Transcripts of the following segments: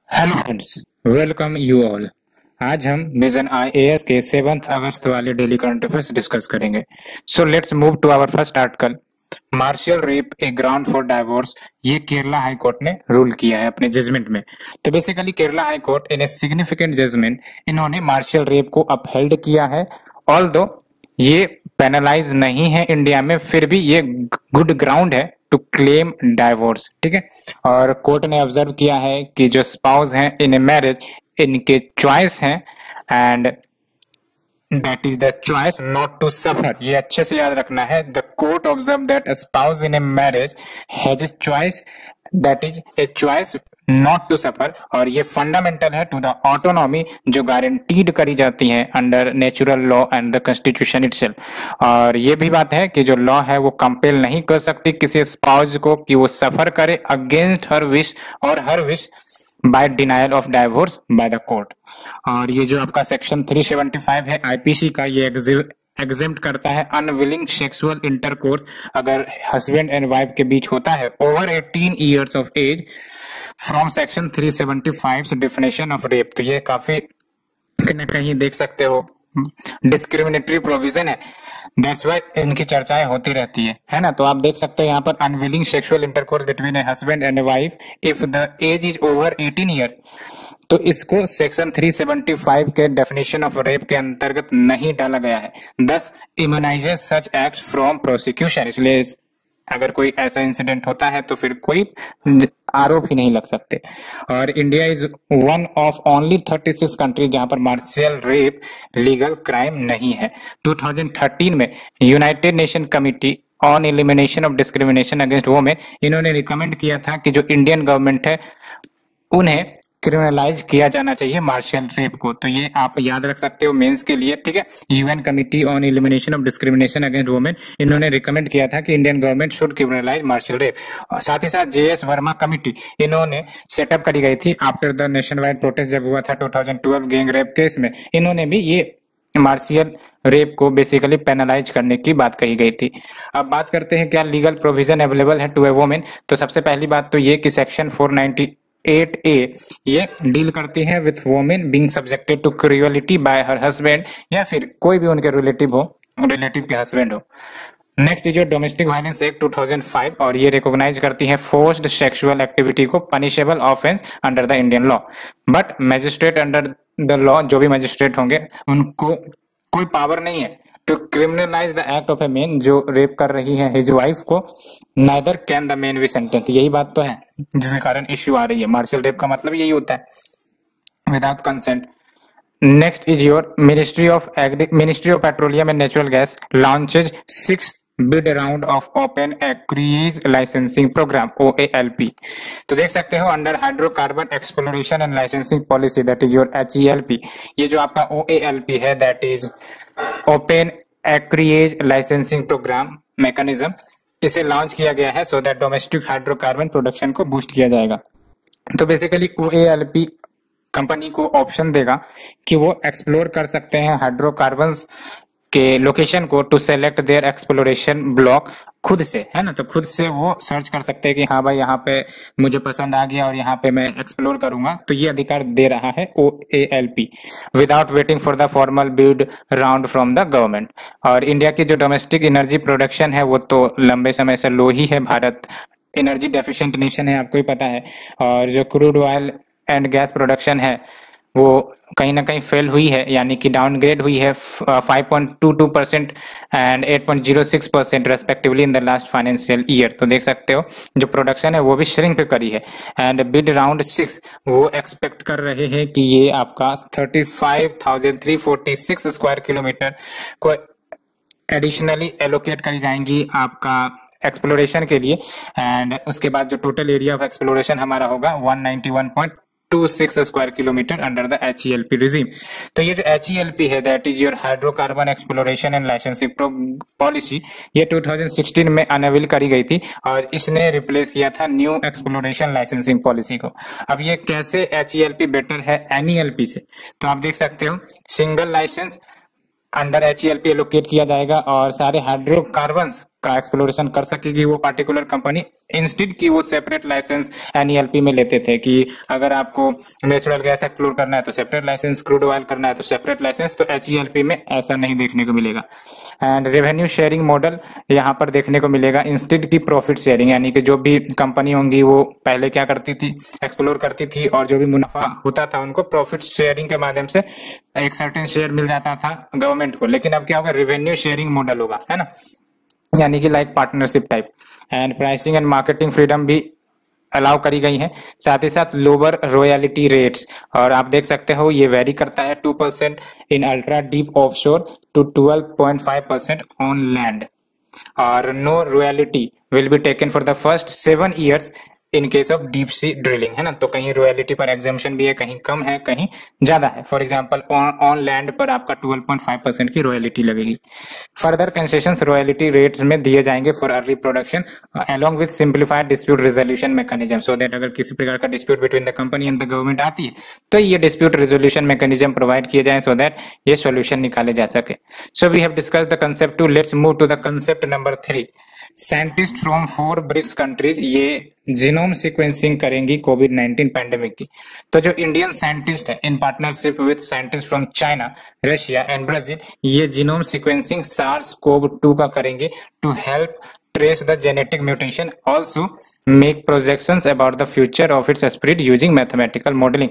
Hello friends, welcome you all. आज हम vision IAS के 7 अगस्त वाले डेली करंट अफेयर्स डिस्कस करेंगे। So let's move to our first article. Marital rape a ground for divorce, ये Kerala high court ने rule किया है अपने जजमेंट में। तो basically Kerala high court in a significant judgement इन्होंने मार्शियल रेप को अपहेल्ड किया है। ऑल्दो ये पेनलाइज नहीं है इंडिया में, फिर भी ये गुड ग्राउंड है टू क्लेम डाइवोर्स। ठीक है, और कोर्ट ने ऑब्जर्व किया है कि जो स्पाउस हैं इन ए मैरिज, इनके चॉइस हैं and that is the choice not to suffer. ये अच्छे से याद रखना है। The court observe that spouse in a marriage has a choice, that is a choice not to suffer, और ये फंडामेंटल है टू द ऑटोनॉमी जो गारंटीड करी जाती है under natural law and the constitution itself. और ये भी बात है कि जो लॉ है वो कंपेल नहीं कर सकती किसी स्पाउस को कि वो सफर करे अगेंस्ट हर विश और her wish by denial of divorce by the court. और ये जो आपका सेक्शन 375 है आईपीसी का, ये एग्जेम्प्ट करता है अनविलिंग सेक्सुअल इंटरकोर्स अगर हस्बैंड एंड वाइफ के बीच होता है over 18 years of age from section 375 definition of rape. तो ये काफी कहीं ना कहीं देख सकते हो डिस्क्रिमिनेटरी प्रोविजन है, दैट्स व्हाई इनकी चर्चाएं होती रहती है ना। तो आप देख सकते हैं यहाँ पर unwilling sexual intercourse between a husband and a wife if the age is over 18 years, तो इसको सेक्शन 375 के डेफिनेशन ऑफ रेप के अंतर्गत नहीं डाला गया है। दस इम्यूनाइजेस सच एक्ट फ्रॉम प्रोसिक्यूशन, इसलिए अगर कोई ऐसा इंसिडेंट होता है तो फिर कोई आरोप ही नहीं लग सकते। और India is one of only 36 country जहां पर मार्शियल रेप लीगल क्राइम नहीं है। 2013 में United nation committee on elimination of discrimination against women, इन्होंने रिकमेंड किया था कि जो इंडियन गवर्नमेंट है उन्हें क्रिमिनलाइज किया जाना चाहिए मार्शियल रेप को। तो ये आप याद रख सकते हो मेंस के लिए। ठीक है, UN committee on elimination of discrimination against women, इन्होंने रिकमेंड किया था कि Indian government should criminalise marital rape. साथ ही साथ जेएस वर्मा कमिटी इन्होंने सेटअप करी गई थी after the nationwide protest जब हुआ था 2012 गैंग रेप केस में, इन्होंने भी ये मार्शियल रेप को बेसिकली पेनलाइज करने की बात कही गई थी। अब बात करते हैं क्या लीगल प्रोविजन अवेलेबल है टू ए वुमेन। तो सबसे पहली बात तो ये कि सेक्शन 498A ये डील करती है with women being subjected to cruelty by her husband, या फिर कोई भी उनके रिलेटिव हो, रिलेटिव के हस्बैंड हो। Next is domestic violence act 2005, और ये रिकॉग्नाइज करती है फोर्स्ड सेक्सुअल एक्टिविटी को punishable offence under the Indian law. But magistrate under the law, जो भी मैजिस्ट्रेट होंगे उनको कोई पावर नहीं है to criminalise the act of a man जो रेप कर रही है हिज वाइफ को, neither can the man be sentence. यही बात तो है जिसके कारण इश्यू आ रही है। मार्शियल रेप का मतलब यही होता है without consent. Next is your ministry of petroleum and natural gas launches 6th bid round of open acreage licensing programme OALP। तो देख सकते हो under hydrocarbon exploration and licensing policy, that is your HELP। ये जो आपका OALP है that is open acreage licensing programme mechanism, इसे launch किया गया है so that domestic hydrocarbon production को बूस्ट किया जाएगा। तो बेसिकली OALP कंपनी को ऑप्शन देगा कि वो एक्सप्लोर कर सकते हैं हाइड्रोकार्बन्स के लोकेशन को to select their exploration block खुद से, है ना। तो खुद से वो सर्च कर सकते हैं कि हाँ भाई यहाँ पे मुझे पसंद आ गया और यहाँ पे मैं एक्सप्लोर करूंगा। तो ये अधिकार दे रहा है OALP without waiting for the formal bid round from the government. और इंडिया की जो डोमेस्टिक एनर्जी प्रोडक्शन है वो तो लंबे समय से लो ही है, भारत एनर्जी डेफिशिएंट नेशन है, आपको ही पता है। और जो crude oil and gas production है वो कहीं ना कहीं फेल हुई है, यानी कि डाउनग्रेड हुई है 5.22% and 8.06% respectively in the last financial year. तो देख सकते हो जो प्रोडक्शन है वो भी श्रिंक करी है। एंड बिड राउंड 6 वो एक्सपेक्ट कर रहे हैं कि ये आपका 35,346 स्क्वायर किलोमीटर को एडिशनली एलोकेट करी जाएंगी आपका एक्सप्लोरेशन के लिए। एंड उसके बाद जो टोटल एरिया ऑफ एक्सप्लोरेशन हमारा होगा 191.26 square kilometre under the HELP regime. तो ये जो HELP है that is your hydrocarbon exploration and licensing policy, ये 2016 में अनवील करी गई थी और इसने रिप्लेस किया था न्यू एक्सप्लोरेशन लाइसेंसिंग पॉलिसी को। अब ये कैसे HELP बेटर है NELP से, तो आप देख सकते हो single licence under HELP allocate किया जाएगा और सारे हाइड्रोकार्बन्स का एक्सप्लोरेशन कर सकेगी वो पार्टिकुलर कंपनी, इंस्टेड की वो सेपरेट लाइसेंस एनईएलपी में लेते थे कि अगर आपको नेचुरल गैस एक्सप्लोर करना है तो सेपरेट लाइसेंस, क्रूड ऑयल करना है तो सेपरेट लाइसेंस, तो एचईएलपी में ऐसा नहीं देखने को मिलेगा। एंड रेवेन्यू शेयरिंग मॉडल यहाँ पर देखने को मिलेगा इंस्टेड की प्रॉफिट शेयरिंग, यानी कि जो भी कंपनी होंगी वो पहले क्या करती थी, एक्सप्लोर करती थी और जो भी मुनाफा होता था उनको प्रॉफिट शेयरिंग के माध्यम से एक सर्टेन शेयर मिल जाता था गवर्नमेंट को। लेकिन अब क्या होगा, रेवेन्यू शेयरिंग मॉडल होगा, है ना, यानी कि like partnership type. And pricing and marketing freedom भी अलाउ करी गई है, साथ ही साथ लोअर रॉयल्टी रेट्स, और आप देख सकते हो ये वेरी करता है 2% in ultra deep offshore to 12.5% on land, और no royalty will be taken for the first 7 years in case of deep sea drilling, है ना। तो कहीं रॉयल्टी पर एग्जाम्पशन भी है, कहीं कम है, कहीं ज्यादा है। फॉर एग्जांपल ऑन लैंड पर आपका 12.5% की रॉयल्टी लगेगी। फर्दर कंसेशंस रॉयल्टी रेट्स में दिए जाएंगे for early production along with simplified dispute resolution mechanism, so that अगर किसी प्रकार का dispute between the company and the government आती है तो ये डिस्प्यूट रेजोल्यूशन मैकेनिज्म प्रोवाइड किए जाए, सो दैट ये सोल्यूशन निकाले जा सके। So we have discussed the concept 2, let's move to the concept number 3। Scientist from 4 BRICS countries ये जीनोम सीक्वेंसिंग करेंगी कोविड-19 पैंडेमिक की। तो जो इंडियन साइंटिस्ट है in partnership with scientist from China, Russia and Brazil, ये जीनोम सीक्वेंसिंग SARS-CoV-2 का करेंगे to help trace the genetic mutation, also make projections about the future of its spread using mathematical modeling।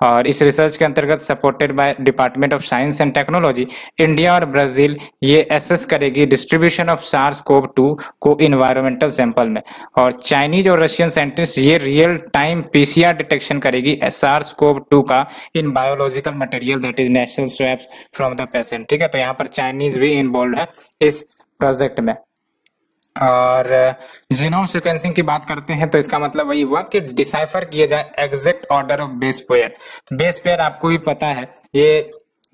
और इस research के अंतर्गत supported by department of science and technology, India और Brazil ये assess करेगी distribution of SARS-CoV-2 को environmental sample में, और चाइनीज और रशियन साइंटिस्ट ये रियल टाइम पीसीआर डिटेक्शन करेगी SARS-CoV-2 का in biological material that is national swabs from the patient. ठीक है, तो यहाँ पर चाइनीज भी इन्वॉल्व है इस प्रोजेक्ट में। और जीनोम सीक्वेंसिंग की बात करते हैं तो इसका मतलब वही हुआ कि डिसाइफर किया जाए exact order of base pair. Base pair आपको भी पता है, ये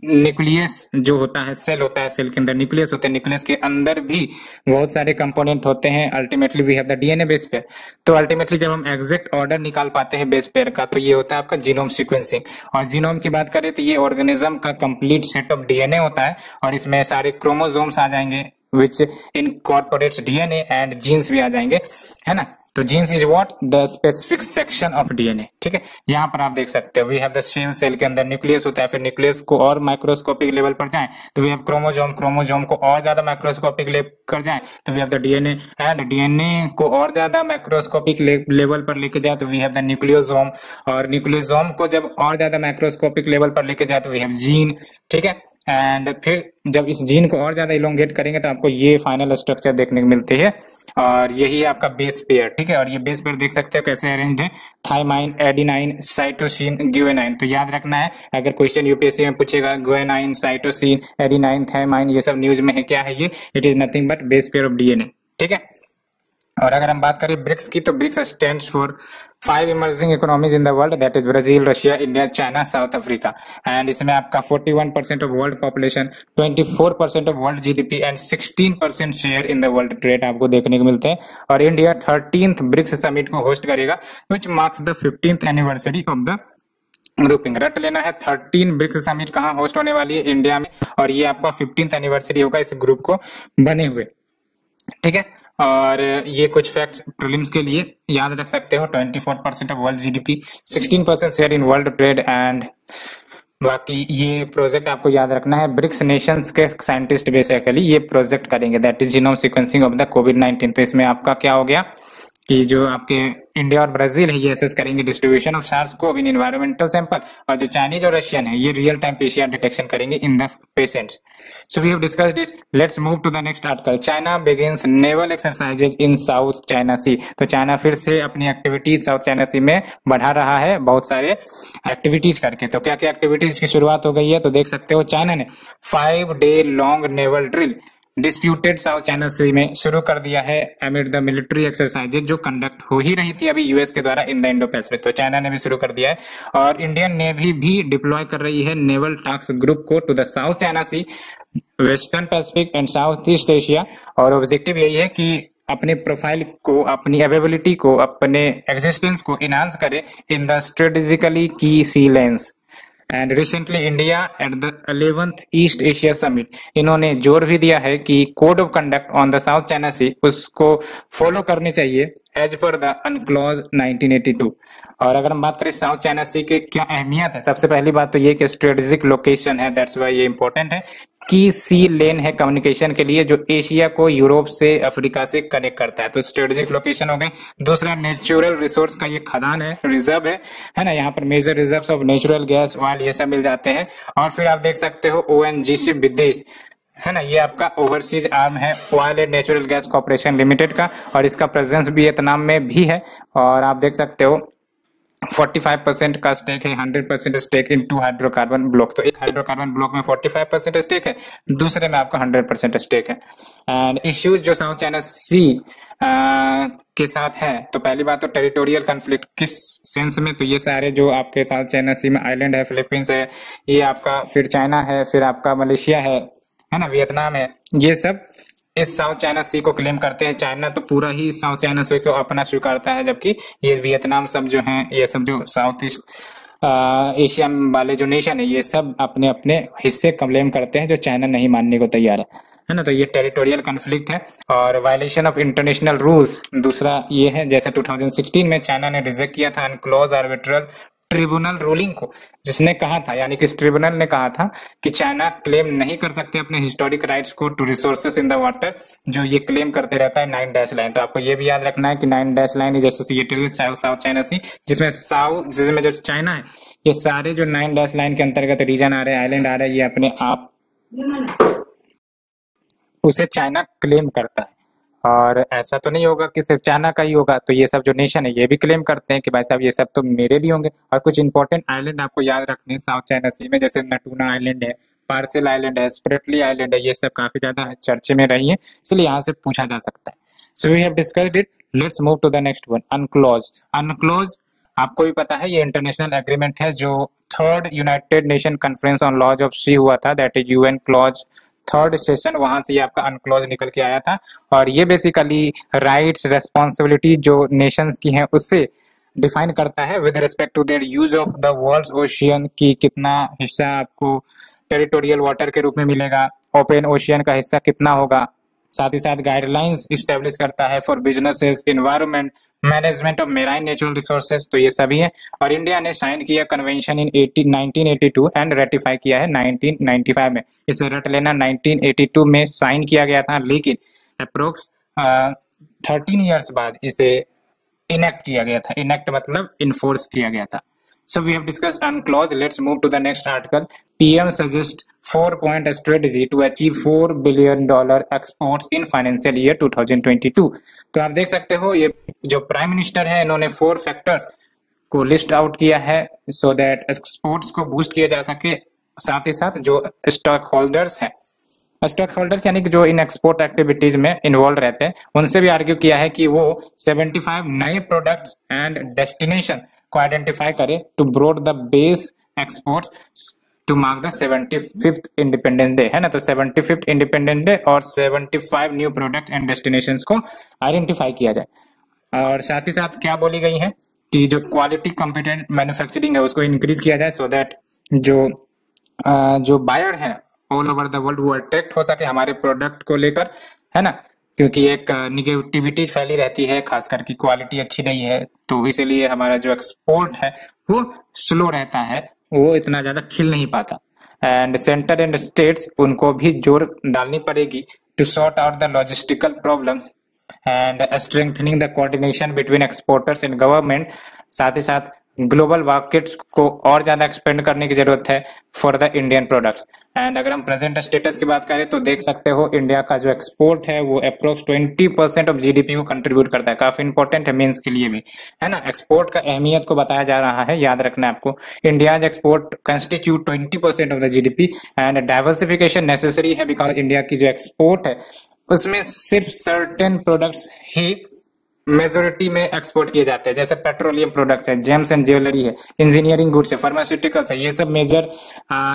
न्यूक्लियस जो होता है, सेल होता है, सेल के अंदर न्यूक्लियस होते हैं, न्यूक्लियस के अंदर भी बहुत सारे कंपोनेंट होते हैं। Ultimately we have the DNA base pair. तो अल्टीमेटली जब हम एग्जैक्ट ऑर्डर निकाल पाते हैं बेस पेयर का तो ये होता है आपका जीनोम सीक्वेंसिंग। और जीनोम की बात करें तो ये ऑर्गेनिज्म का कंप्लीट सेट ऑफ डीएनए होता है, और इसमें सारे क्रोमोसोम्स आ जाएंगे which incorporates DNA and genes भी आ जाएंगे, है ना। तो genes is what, the specific section of DNA. ठीक है, यहाँ पर आप देख सकते हो we have the cell, cell के अंदर न्यूक्लियस होता है, फिर न्यूक्लियस को और माइक्रोस्कोपिक लेवल पर जाएं तो वी हैव क्रोमोसोम, क्रोमोसोम को और ज्यादा माइक्रोस्कोपिक कर जाएं तो we have the DNA, and DNA को और ज्यादा माइक्रोस्कोपिक लेवल पर लेके जाए तो वी हैव द न्यूक्लियोसोम, और न्यूक्लियोसोम को जब और ज्यादा माइक्रोस्कोपिक लेवल पर लेके जाए तो वी हैव जीन। ठीक है, एंड फिर जब इस जीन को और ज्यादा इलोंगेट करेंगे तो आपको ये फाइनल स्ट्रक्चर देखने को मिलती है, और यही आपका बेस पेयर। ठीक है, और ये बेस पेयर देख सकते हो कैसे अरेंज्ड है, थाइमाइन, एडिनाइन, साइटोसिन, ग्वानिन। तो याद रखना है, अगर क्वेश्चन यूपीएससी में पूछेगा ग्वानिन, साइटोसिन, एडिनाइन, थाइमाइन, ये सब न्यूज में है, क्या है ये, it is nothing but base pair of DNA. ठीक है, और अगर हम बात करें ब्रिक्स की तो BRICS stands for 5 emerging economies in the world, that is Brazil, Russia, India, China, South Africa. And इसमें आपका 41% of world population, 24% of world GDP and 16% share in the world trade आपको देखने को मिलते हैं। और इंडिया 13th ब्रिक्स समिट को host करेगा which marks the 15th anniversary of the grouping. रट लेना है, 13 ब्रिक्स समिट कहाँ होस्ट होने वाली है, इंडिया में, और ये आपका 15th एनिवर्सरी होगा इस ग्रुप को बने हुए। ठीक है, और ये कुछ फैक्ट्स प्रीलिम्स के लिए याद रख सकते हो, 24% of world GDP, 16% share in world trade, and बाकी ये प्रोजेक्ट आपको याद रखना है। ब्रिक्स नेशंस के साइंटिस्ट बेसिकली ये प्रोजेक्ट करेंगे, that is genome sequencing of the कोविड-19। तो इसमें आपका क्या हो गया कि जो आपके इंडिया और ब्राजील है ये असेस करेंगे distribution of SARS-CoV in environmental sample, और जो चाइनीज और रशियन है ये रियल टाइम पीसीआर डिटेक्शन करेंगे in the patients. So we have discussed it, let's move to the next article. China begins naval exercises in South China Sea. तो China फिर से अपनी एक्टिविटीज साउथ चाइना सी में बढ़ा रहा है, बहुत सारे एक्टिविटीज करके। तो क्या क्या एक्टिविटीज की शुरुआत हो गई है, तो देख सकते हो चाइना ने 5 day long naval drill disputed South China Sea में शुरू कर दिया है अमिड द मिलिट्री एक्सरसाइजेज जो कंडक्ट हो ही रही थी अभी यूएस के द्वारा इन द इंडो पैसिफिक। तो चाइना ने भी शुरू कर दिया है, और इंडियन नेवी भी डिप्लॉय कर रही है नेवल टास्क ग्रुप को to the South China Sea, western Pacific and South East Asia. और ऑब्जेक्टिव यही है कि अपने प्रोफाइल को, अपनी अवेलेबिलिटी को, अपने एग्जिस्टेंस को इनहांस करे इन the strategically key sea lanes. And recently India at the 11th East Asia summit इन्होंने जोर भी दिया है कि code of conduct on the South China Sea उसको फॉलो करनी चाहिए एज पर द अनक्लॉज 1982। और अगर हम बात करें साउथ चाइना सी की क्या अहमियत है, सबसे पहली बात तो ये कि स्ट्रेटेजिक लोकेशन है, दैट्स वाई ये इंपॉर्टेंट है कि सी लेन है कम्युनिकेशन के लिए जो एशिया को यूरोप से अफ्रीका से कनेक्ट करता है, तो स्ट्रेटेजिक लोकेशन हो गई। दूसरा नेचुरल रिसोर्स का ये खदान है, रिजर्व है ना, यहाँ पर major reserves of natural gas oil ये सब मिल जाते हैं। और फिर आप देख सकते हो ओएनजीसी विदेश है ना, ये आपका ओवरसीज आर्म है oil and natural gas corporation limited का, और इसका प्रेजेंस भी वियतनाम में भी है। और आप देख सकते हो 45% का स्टेक है, 100% स्टेक इन 2 हाइड्रोकार्बन ब्लॉक। तो एक हाइड्रोकार्बन ब्लॉक में 45% स्टेक है, दूसरे में आपका 100% स्टेक है। एंड इश्यूज जो साउथ चाइना सी के साथ है, तो पहली बात तो टेरिटोरियल कन्फ्लिक्ट किस सेंस में, तो ये सारे जो आपके साउथ चाइना सी में आइलैंड है, फिलीपींस है, ये आपका फिर चाइना है, फिर आपका मलेशिया है ना, वियतनाम है, ये सब इस साउथ चाइना सी को क्लेम करते हैं। चाइना तो पूरा ही साउथ चाइना सी को अपना स्वीकारता है, जबकि ये वियतनाम सब जो हैं, ये सब जो साउथ ईस्ट एशिया वाले जो नेशन है, ये सब अपने अपने हिस्से क्लेम करते हैं जो चाइना नहीं मानने को तैयार है ना। तो ये टेरिटोरियल कन्फ्लिक्ट है। और वायलेशन ऑफ इंटरनेशनल रूल्स दूसरा ये है, जैसे 2016 में चाइना ने रिजेक्ट किया था अनक्लोज आर्बिट्रल ट्रिब्यूनल रूलिंग को, जिसने कहा था, यानी कि इस ट्रिब्यूनल ने कहा था कि चाइना क्लेम नहीं कर सकते अपने हिस्टोरिक राइट्स को to resources in the water, जो ये क्लेम करते रहता है 9 डैश लाइन। तो आपको ये भी याद रखना है कि 9 dash line is associated with South China Sea, जिसमें जो चाइना है, ये सारे जो 9 डैश लाइन के अंतर्गत रीजन आ रहे हैं, आइलैंड आ रहे हैं, ये अपने आप उसे चाइना क्लेम करता है। और ऐसा तो नहीं होगा कि सिर्फ चाइना का ही होगा, तो ये सब जो नेशन है ये भी क्लेम करते हैं कि भाई साहब ये सब तो मेरे भी होंगे। और कुछ इंपॉर्टेंट आइलैंड आपको याद रखने हैं साउथ चाइना सी में, जैसे नटूना आइलैंड है, पार्सल आइलैंड है, स्प्रेटली आइलैंड है, ये सब काफी ज्यादा चर्चे में रही है, इसलिए यहाँ से पूछा जा सकता है। So we have discussed it, let's move to the next one, UNCLOS. UNCLOS आपको भी पता है, ये इंटरनेशनल एग्रीमेंट है जो 3rd United Nation conference on laws of sea हुआ था, that is UN clause 3rd session, वहां से ये आपका अनक्लोज निकल के आया था। और ये बेसिकली राइट्स रेस्पॉन्सिबिलिटी जो नेशंस की हैं उससे डिफाइन करता है with respect to their use of the world's ocean, की कितना हिस्सा आपको टेरिटोरियल वाटर के रूप में मिलेगा, ओपन ओशियन का हिस्सा कितना होगा। साथ ही साथ गाइडलाइंस इस्टेब्लिश करता है for businesses, environment, management of marine natural resources, तो ये सभी है। और इंडिया ने साइन किया कन्वेंशन इन 1982 एंड रेटिफाई किया है 1995 में। इसे रट लेना, 1982 में साइन किया गया था, लेकिन अप्रोक्स 13 ईयर्स बाद इसे इनेक्ट किया गया था। इनेक्ट मतलब इन्फोर्स किया गया था। So we have discussed unclosed. Let's move to the next article. PM suggests 4-point strategy to achieve $4 billion exports in financial year 2022. तो आप देख सकते हो, ये जो प्राइम मिनिस्टर है, इन्होंने 4 फैक्टर्स को लिस्ट आउट किया है सो दैट एक्सपोर्ट्स को बूस्ट किया जा सके। साथ ही साथ जो स्टॉक होल्डर्स हैं, स्टॉक होल्डर्स यानी कि जो इन एक्सपोर्ट एक्टिविटीज में इन्वॉल्व रहते हैं, उनसे भी आर्ग्यू किया है कि वो 75 नए प्रोडक्ट्स एंड डेस्टिनेशन को आइडेंटिफाई करे to broad the base exports to mark the 75th independence day, है ना। तो 75th इंडिपेंडेंस डे और 75 न्यू प्रोडक्ट एंड डेस्टिनेशंस को आइडेंटिफाई किया जाए। और साथ ही साथ क्या बोली गई है कि जो क्वालिटी कॉम्पिटेंट मैन्युफैक्चरिंग है उसको इंक्रीज किया जाए, सो दैट जो बायर है ऑल ओवर द वर्ल्ड वो अट्रैक्ट हो सके हमारे प्रोडक्ट को लेकर, है ना। क्योंकि एक निगेटिविटी फैली रहती है, खास करके क्वालिटी अच्छी नहीं है, तो इसीलिए हमारा जो एक्सपोर्ट है वो स्लो रहता है, वो इतना ज्यादा खिल नहीं पाता। एंड सेंटर एंड स्टेट्स उनको भी जोर डालनी पड़ेगी to sort out the logistical problem and strengthening the coordination between exporters and government. साथ ही साथ ग्लोबल मार्केट्स को और ज्यादा एक्सपेंड करने की जरूरत है for the Indian products. And अगर हम प्रेजेंट स्टेटस की बात करें तो देख सकते हो इंडिया का जो एक्सपोर्ट है वो अप्रोक्स 20% ऑफ जीडीपी को कंट्रीब्यूट करता है। काफी इंपॉर्टेंट है मीन्स के लिए भी, है ना। एक्सपोर्ट का अहमियत को बताया जा रहा है, याद रखना है आपको। India export constitute 20% of the GDP and diversification necessary है बिकॉज इंडिया की जो एक्सपोर्ट है उसमें सिर्फ सर्टेन प्रोडक्ट्स ही मेजोरिटी में एक्सपोर्ट किए जाते हैं, जैसे पेट्रोलियम प्रोडक्ट्स है, जेम्स एंड ज्वेलरी है, इंजीनियरिंग गुड्स है, फार्मास्यूटिकल्स है, ये सब मेजर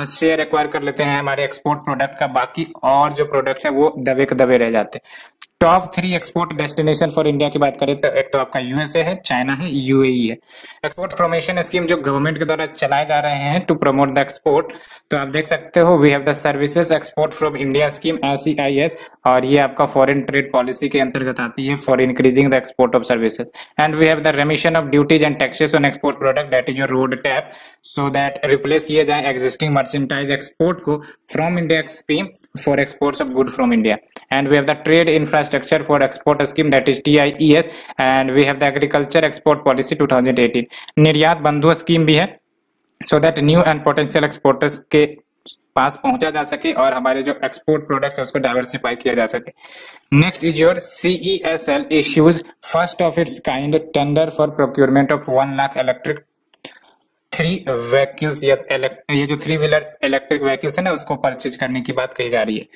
शेयर एक्वायर कर लेते हैं हमारे एक्सपोर्ट प्रोडक्ट का। बाकी और जो प्रोडक्ट है वो दबे के दबे रह जाते हैं। Top 3 export destination for India की बात करें तो एक तो आपका यूएसए है, चाइना है, यूएई है। एक्सपोर्ट प्रमोशन स्कीम जो गवर्नमेंट के द्वारा चलाए जा रहे हैं टू प्रमोट द एक्सपोर्ट, तो आप देख सकते हो we have the services export from India scheme SEIS, और ये आपका फॉरेन ट्रेड पॉलिसी के अंतर्गत आती है for increasing the export of services. And we have the remission of duties and taxes on export product, that is your road tap, so that replace किया जाए existing merchandise export को from India scheme for exports of good from India. And we have the trade infrastructure for export scheme, that is TIES, and we have the agriculture export policy 2018। Niryat Bandhu scheme भी है, so that new and potential exporters के पास पहुंचा जा सके और हमारे जो export products है उसको डाइवर्सिफाई किया जा सके। Next is your CESL issues first of its kind tender for procurement of 1 lakh electric 3 vehicles, या ये जो 3 व्हीलर इलेक्ट्रिक व्हीकल्स है ना उसको परचेज करने की बात कही जा रही है।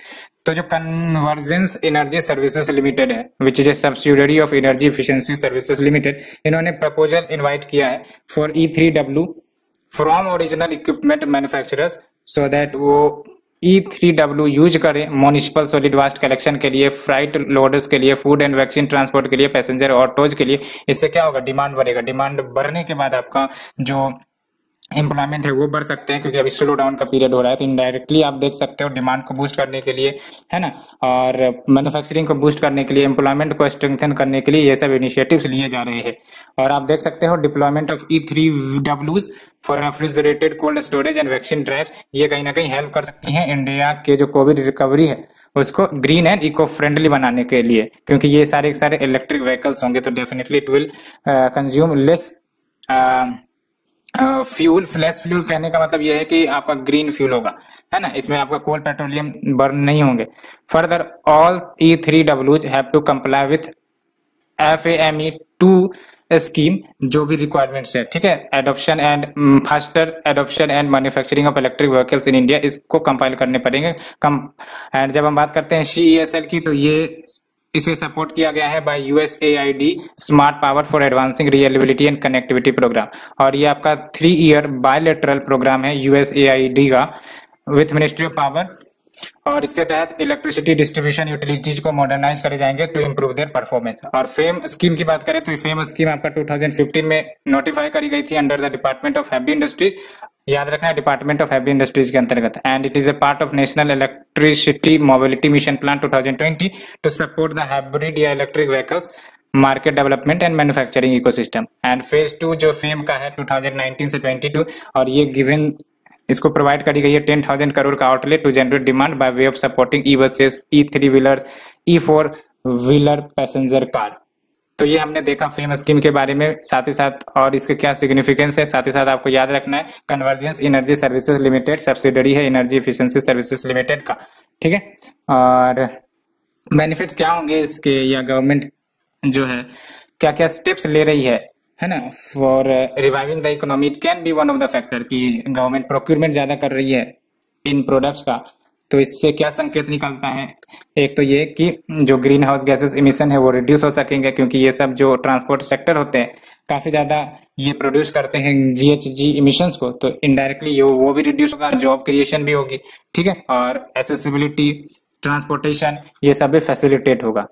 तो जो कन्वर्जेंस एनर्जी सर्विसेज लिमिटेड है, which is a subsidiary of energy efficiency services limited, इन्होंने प्रपोजल इनवाइट किया है for E3W from original equipment manufacturers, so that वो E3W यूज करें म्युनिसिपल सॉलिड वेस्ट कलेक्शन के लिए, फ्राइट लोडर्स के लिए, फूड एंड वैक्सीन ट्रांसपोर्ट के लिए, पैसेंजर ऑटोज के लिए। इससे क्या होगा, डिमांड बढ़ेगा। डिमांड बढ़ने के बाद आपका जो एम्प्लॉयमेंट है वो बढ़ सकते हैं, क्योंकि अभी स्लो डाउन का पीरियड हो रहा है। तो इनडायरेक्टली आप देख सकते हो डिमांड को बूस्ट करने के लिए, है ना, और मैन्युफैक्चरिंग को बूस्ट करने के लिए, एम्प्लॉयमेंट को स्ट्रेंथन करने के लिए ये सब इनिशिएटिव्स लिए जा रहे हैं। और आप देख सकते हो deployment of E3Ws for refrigerated cold storage and vaccine drives, ये कहीं ना कहीं हेल्प कर सकती हैं इंडिया के जो कोविड रिकवरी है उसको ग्रीन एंड इको फ्रेंडली बनाने के लिए, क्योंकि ये सारे इलेक्ट्रिक व्हीकल्स होंगे तो definitely it will consume less fuel. Flash fuel कहने का मतलब यह है कि आपका ग्रीन फ्यूल होगा, है ना, इसमें आपका कोल पेट्रोलियम बर्न नहीं होंगे। Further all E3Ws have to comply with FAME2 scheme, जो भी रिक्वायरमेंट्स है, ठीक है, adoption and faster adoption and manufacturing of electric vehicles in India, इसको कंपाइल करने पड़ेंगे। एंड जब हम बात करते हैं CESL की, तो ये इसे सपोर्ट किया गया है by USAID smart power for advancing reliability and connectivity programme, और ये आपका 3 ईयर बायलैटरल प्रोग्राम है USAID का विथ मिनिस्ट्री ऑफ पावर, और इसके तहत इलेक्ट्रिसिटी डिस्ट्रीब्यूशन यूटिलिटीज को मॉडर्नाइज करे जाएंगे टू इंप्रूव देयर परफॉर्मेंस। और फेम स्कीम की बात करें तो फेम स्कीम आपका 2015 में नोटिफाई करी गई थी under the department of heavy industries, याद रखना है डिपार्टमेंट ऑफ हैवी इंडस्ट्रीज के अंतर्गत, and it is a part of national electricity mobility mission plan 2020 to support the hybrid या electric vehicles market development and manufacturing ecosystem. And phase 2 जो fame का है 2019 से 22, और ये गिवन इसको प्रोवाइड करी गई है 10,000 करोड़ का outlay to generate demand by way of supporting E-बसेस, E3 wheelers, E4 wheeler passenger car. तो ये हमने देखा फेम स्कीम के बारे में, साथ ही साथ और इसके क्या सिग्निफिकेंस है, साथ ही साथ आपको याद रखना है convergence energy services limited subsidiary है एनर्जी एफिशिएंसी सर्विसेज लिमिटेड का, ठीक है। और बेनिफिट्स क्या होंगे इसके, या गवर्नमेंट जो है क्या क्या स्टेप्स ले रही है ना, for reviving the economy. It can be one of the factor कि गवर्नमेंट प्रोक्यूरमेंट ज्यादा कर रही है इन प्रोडक्ट्स का, तो इससे क्या संकेत निकलता है, एक तो ये कि जो ग्रीन हाउस गैसेस इमिशन है वो रिड्यूस हो सकेंगे, क्योंकि ये सब जो ट्रांसपोर्ट सेक्टर होते हैं काफी ज्यादा ये प्रोड्यूस करते हैं GHG इमिशंस को, तो इनडायरेक्टली वो भी रिड्यूस होगा, जॉब क्रिएशन भी होगी, ठीक है, और एसेसिबिलिटी, ट्रांसपोर्टेशन, ये सब भी फैसिलिटेट होगा।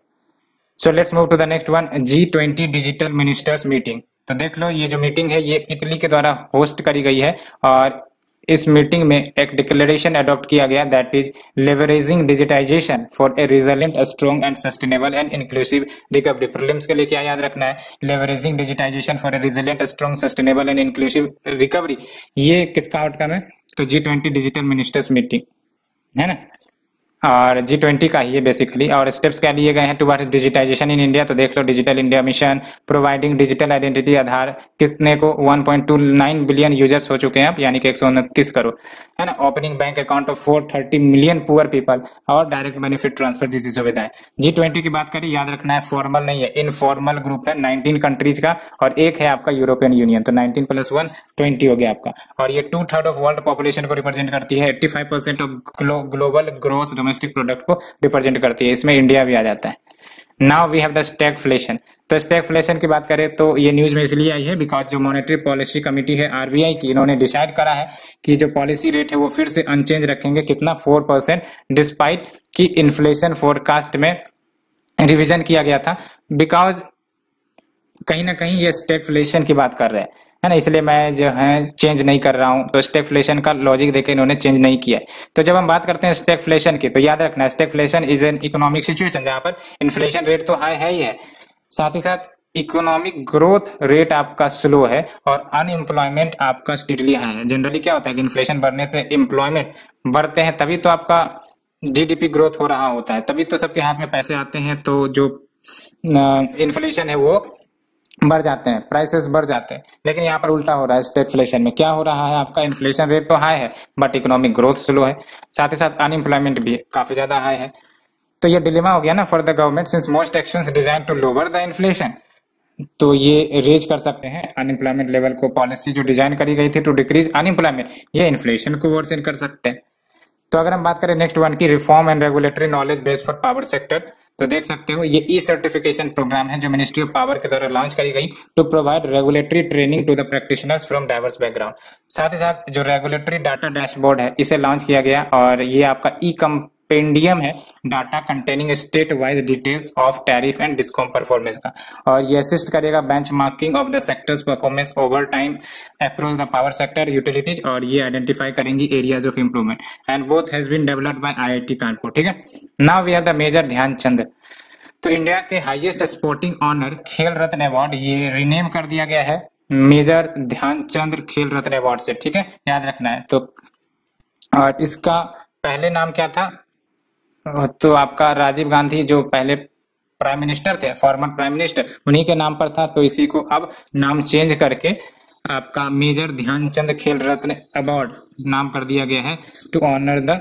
So let's move to the next one, G20 digital ministers meeting. तो देख लो ये जो मीटिंग है ये इटली के द्वारा होस्ट करी गई है, और इस मीटिंग में एक डिक्लेरेशन अडॉप्ट किया गया, that is leveraging digitisation for a resilient, strong and sustainable and inclusive recovery. Prelims के लिए क्या याद रखना है, leveraging digitisation for a resilient, strong, sustainable and inclusive recovery. ये किसका आउटकम है, तो G20 डिजिटल मिनिस्टर्स मीटिंग है ना, और G20 का ही है बेसिकली। और स्टेप्स क्या लिए गए हैं टुवर्ड्स डिजिटाइजेशन इन इंडिया, तो देख लो digital India mission, providing digital identity, Aadhaar कितने को 1.29 बिलियन यूजर्स हो चुके हैं अब, यानी कि 129 करोड़, है ना, opening bank account of 430 million poor people, और डायरेक्ट बेनिफिट ट्रांसफर जैसी सुविधाएं। G20 की बात करें, याद रखना है फॉर्मल नहीं है, इनफॉर्मल ग्रुप है 19 कंट्रीज का, और एक है आपका यूरोपियन यूनियन, तो 19 + 1 20 हो गया आपका। और ये 2/3 ऑफ वर्ल्ड पॉपुलेशन को रिप्रेजेंट करती है, 85% of global gross domestic product को रिप्रेजेंट करती है, इसमें इंडिया भी आ जाता है। Now we have the stagflation. तो स्टैगफ्लेशन की बात करें तो ये न्यूज में इसलिए आई है बिकॉज जो मॉनेटरी पॉलिसी कमेटी है RBI की, इन्होंने डिसाइड करा है कि जो पॉलिसी रेट है वो फिर से अनचेंज रखेंगे, कितना 4%, डिस्पाइट कि इन्फ्लेशन फोरकास्ट में रिवीजन किया गया था, बिकॉज कहीं ना कहीं ये स्टैगफ्लेशन की बात कर रहे हैं, है ना, इसलिए मैं जो है चेंज नहीं कर रहा हूं। तो स्टैगफ्लेशन का लॉजिक देके इन्होंने चेंज नहीं किया है। तो जब हम बात करते हैं स्टैगफ्लेशन की, तो याद रखना stagflation is an economic situation जहां पर इन्फ्लेशन रेट तो हाई है ही है, साथ ही साथ इकोनॉमिक ग्रोथ रेट आपका स्लो है और अनएम्प्लॉयमेंट आपका स्टीडली हाई है। जनरली क्या होता है कि इन्फ्लेशन बढ़ने से एम्प्लॉयमेंट बढ़ते हैं, तभी तो आपका जीडीपी ग्रोथ हो रहा होता है, तभी तो सबके हाथ में पैसे आते हैं, तो जो इन्फ्लेशन है वो बढ़ जाते हैं, प्राइसेस बढ़ जाते हैं। लेकिन यहाँ पर उल्टा हो रहा है, स्टैगफ्लेशन में क्या हो रहा है, आपका इन्फ्लेशन रेट तो हाई है बट इकोनॉमिक ग्रोथ स्लो है, साथ ही साथ अनएम्प्लॉयमेंट भी काफी ज्यादा हाई है। तो ये डिलेमा हो गया ना for the government, since most actions design to lower the inflation. तो ये रेज कर सकते हैं अनएम्प्लॉयमेंट लेवल को, पॉलिसी जो डिजाइन करी गई थी टू डिक्रीज अनएम्प्लॉयमेंट, ये इन्फ्लेशन को वर्सन कर सकते हैं। तो अगर हम बात करें नेक्स्ट वन की, reform and regulatory knowledge base for power sector, तो देख सकते हो ये ई सर्टिफिकेशन प्रोग्राम है जो मिनिस्ट्री ऑफ पावर के द्वारा लॉन्च करी गई to provide regulatory training to the practitioners from diverse background. साथ ही साथ जो रेगुलेटरी डाटा डैशबोर्ड है इसे लॉन्च किया गया और ये आपका ई कंपेंडियम है data containing state wise details of tariff and discom performance का, और ये असिस्ट करेगा benchmarking of the sector's performance over time across the power sector utilities, और ये आइडेंटिफाई करेंगी areas of improvement and both has been developed by IIT Kanpur. ठीक है, now we have the major Dhyanchand. तो इंडिया के हाईएस्ट स्पोर्टिंग ऑनर खेल Ratna award ये rename कर दिया गया है मेजर ध्यानचंद खेल रत्न अवार्ड से। ठीक है, याद रखना है। तो और इसका पहले नाम क्या था, तो आपका राजीव गांधी जो पहले प्राइम मिनिस्टर थे, फॉर्मर प्राइम मिनिस्टर, उन्हीं के नाम पर था। तो इसी को अब नाम चेंज करके आपका मेजर ध्यानचंद खेल रत्न अवार्ड नाम कर दिया गया है to honour the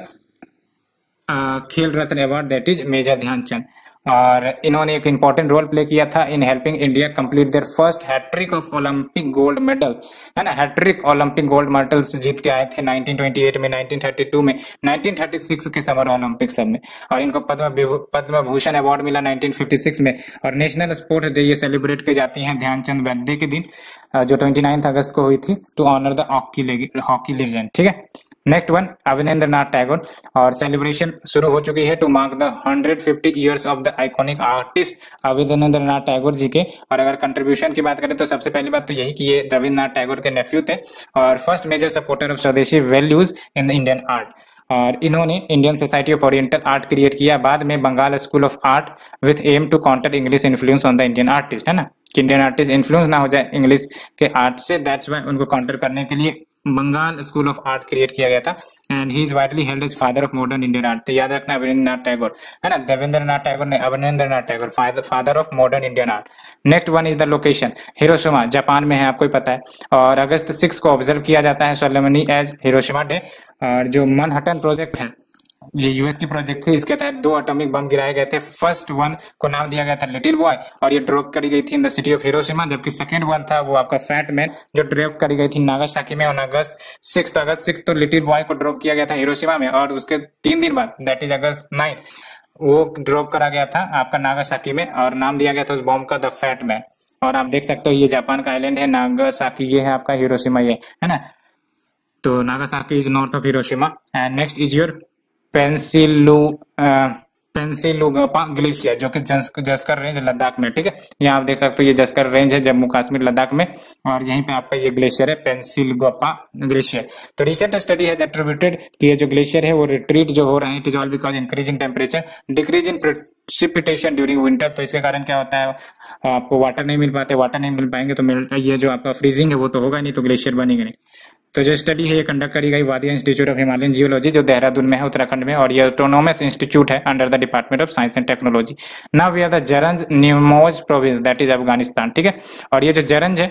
Khel Ratna award that is major Dhyan Chand. और इन्होंने एक इंपॉर्टेंट रोल प्ले किया था in helping India complete their first hat trick of Olympic gold medal, है ना, हैट्रिक ओलंपिक गोल्ड मेडल्स जीत के आए थे 1928 में, 1932 में, 1936 के समर ओलंपिक सब में, और इनको पद्म भूषण अवार्ड मिला 1956 में। और नेशनल स्पोर्ट्स डे ये सेलिब्रेट की जाती है ध्यानचंद बर्थडे के दिन जो 29 अगस्त को हुई थी to honour the hockey legend. ठीक है, next one Abanindranath Tagore, और सेलिब्रेशन शुरू हो चुकी है to mark the 150 years of the iconic artist Abanindranath Tagore ji के। और अगर कंट्रीब्यूशन की बात करें तो सबसे पहली बात तो यही कि ये रविन्द्रनाथ टैगोर के नेफ्यू थे और first major supporter of swadeshi values in the Indian art. और इन्होंने Indian society of oriental art create किया, बाद में Bengal school of art with aim to counter English influence on the Indian artist, है ना, कि इंडियन आर्टिस्ट इन्फ्लुएंस ना हो जाए इंग्लिश के आर्ट से, दैट्स व्हाई उनको काउंटर करने के लिए Bengal school of art create किया गया था। And he is widely held as father of modern Indian art. तो याद रखना अवनींद्रनाथ टैगोर, है ना, देवेंद्रनाथ टैगोर ने Abanindranath Tagore, father of modern Indian art. Next one is the location, Hiroshima Japan में है, आपको ही पता है, और अगस्त 6 को ऑब्जर्व किया जाता है सोलेमनी एज हिरोशिमा डे। और जो मनहट्टन प्रोजेक्ट है ये यूएस की प्रोजेक्ट थी, इसके तहत 2 एटॉमिक बम गिराए गए थे। फर्स्ट वन को नाम दिया गया था लिटिल बॉय और ये ड्रॉप करी गई थी in the city of Hiroshima, जबकि सेकंड वन था वो आपका फैट मैन जो ड्रॉप करी गई थी नागासाकी में ऑन अगस्त 6 तो लिटिल बॉय को ड्रॉप किया गया था हिरोशिमा में, और उसके 3 दिन बाद दैट इज अगस्त 9 वो ड्रॉप करा गया था आपका नागासाकी में और नाम दिया गया था उस बॉम्ब का द फैट मैन। और आप देख सकते हो ये जापान का आइलैंड है नागासाकी, ये है आपका हिरोशिमा, ये है ना। तो Nagasaki is north of Hiroshima. And next is your Pensilungpa glacier जो कि जस्कर रेंज लद्दाख में। ठीक है, यहाँ आप देख सकते हो ये जस्कर रेंज है जम्मू कश्मीर लद्दाख में, और यहीं पे आपका ये ग्लेशियर है पेंसिलुगपा ग्लेशियर। तो रिसेंट स्टडी है एट्रीब्यूटेड कि ये जो ग्लेशियर है वो रिट्रीट जो हो रहे हैं, it is all because increasing temperature, decrease in precipitation during winter. तो इसके कारण क्या होता है, आपको वाटर नहीं मिल पाते, वाटर नहीं मिल पाएंगे तो ये जो आपका फ्रीजिंग है वो तो होगा नहीं, तो ग्लेशियर बनेंगे नहीं। तो जो स्टडी है ये कंडक्ट करी गई Wadia institute of Himalayan geology जो देहरादून में है उत्तराखंड में, और ये ऑटोनोमस इंस्टीट्यूट है under the department of science and technology. Now we are the Zaranj Nimroz province that is Afghanistan. ठीक है, और ये जो जरंज है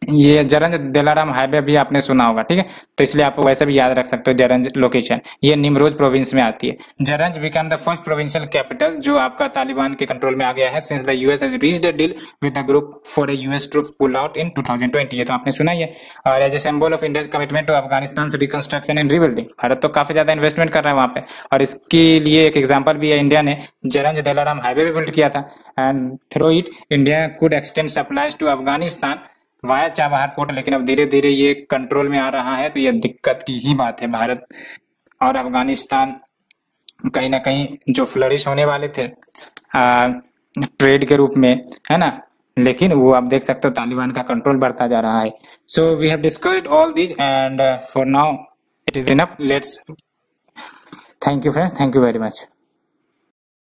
ये जरंज दिलाराम हाईवे भी आपने सुना होगा। ठीक है, तो इसलिए आप वैसे भी याद रख सकते हो जरंज लोकेशन, ये निमरोज प्रोविंस में आती है। Zaranj become the first provincial capital जो आपका तालिबान के कंट्रोल में आ गया है since the US has reached a deal with the group for a US troop pull out in 2020। ये तो आपने सुना ही है। और as a symbol of India's commitment to Afghanistan reconstruction and rebuilding, Bharat तो काफी ज्यादा इन्वेस्टमेंट कर रहा है वहां पे, और इसके लिए एक एग्जाम्पल भी है, इंडिया ने जरंज दिलाराम हाईवे भी बिल्ड किया था। And through it India could extend supplies to Afghanistan via Chabahar port, लेकिन अब धीरे धीरे ये कंट्रोल में आ रहा है, तो ये दिक्कत की ही बात है। भारत और अफगानिस्तान कहीं ना कहीं जो फ्लरिश होने वाले थे ट्रेड के रूप में, है ना। लेकिन वो आप देख सकते हो तालिबान का कंट्रोल बढ़ता जा रहा है। So we have discussed all this and for now it is enough. Let's thank you friends, thank you very much.